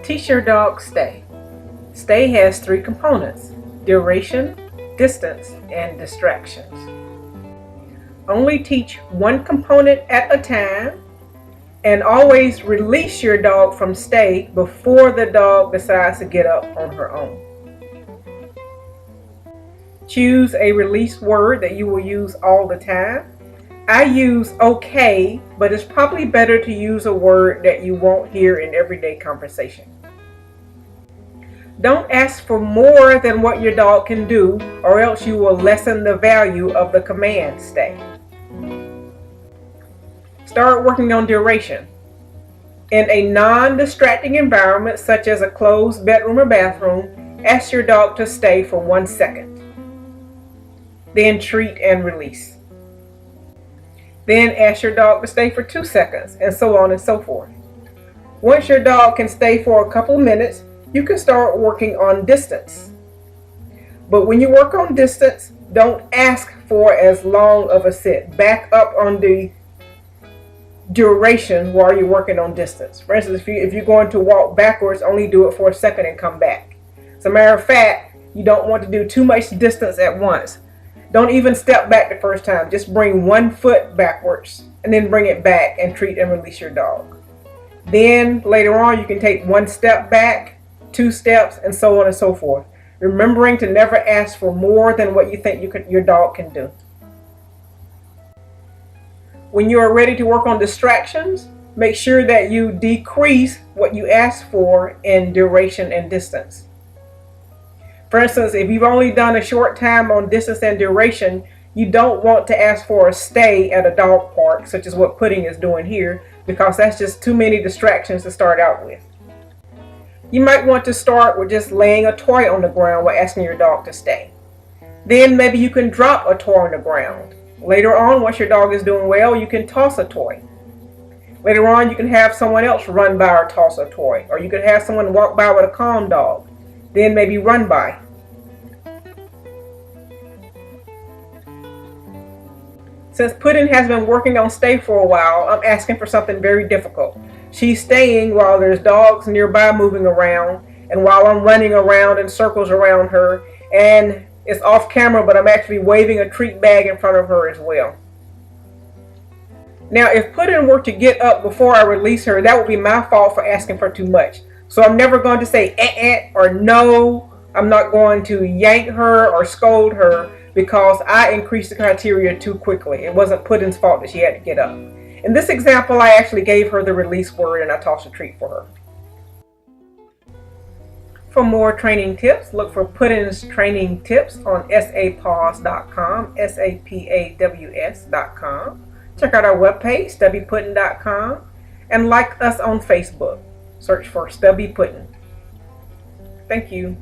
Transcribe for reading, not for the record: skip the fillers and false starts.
Teach your dog stay. Stay has three components: duration, distance, and distractions. Only teach one component at a time, and always release your dog from stay before the dog decides to get up on her own. Choose a release word that you will use all the time. I use okay, but it's probably better to use a word that you won't hear in everyday conversation. Don't ask for more than what your dog can do, or else you will lessen the value of the command stay. Start working on duration. In a non-distracting environment, such as a closed bedroom or bathroom, ask your dog to stay for 1 second. Then treat and release. Then ask your dog to stay for 2 seconds, and so on and so forth. Once your dog can stay for a couple minutes, you can start working on distance. But when you work on distance, don't ask for as long of a sit. Back up on the duration while you're working on distance. For instance, if you're going to walk backwards, only do it for a second and come back. As a matter of fact, you don't want to do too much distance at once. Don't even step back the first time. Just bring 1 foot backwards and then bring it back and treat and release your dog. Then later on, you can take 1 step back, 2 steps, and so on and so forth. Remembering to never ask for more than what you think your dog can do. When you are ready to work on distractions, make sure that you decrease what you ask for in duration and distance. For instance, if you've only done a short time on distance and duration, you don't want to ask for a stay at a dog park, such as what Pudding is doing here, because that's just too many distractions to start out with. You might want to start with just laying a toy on the ground while asking your dog to stay. Then maybe you can drop a toy on the ground. Later on, once your dog is doing well, you can toss a toy. Later on, you can have someone else run by or toss a toy. Or you can have someone walk by with a calm dog. Then maybe run by. Since Pudding has been working on stay for a while, I'm asking for something very difficult. She's staying while there's dogs nearby moving around, and while I'm running around in circles around her, and it's off camera, but I'm actually waving a treat bag in front of her as well. Now, if Pudding were to get up before I release her, that would be my fault for asking for too much. So I'm never going to say or no. I'm not going to yank her or scold her because I increased the criteria too quickly. It wasn't Pudding's fault that she had to get up. In this example, I actually gave her the release word and I tossed a treat for her. For more training tips, look for Pudding's training tips on sapaws.com, sapaws.com. Check out our webpage, stubbypudding.com, and like us on Facebook. Search for Stubby Pudding. Thank you.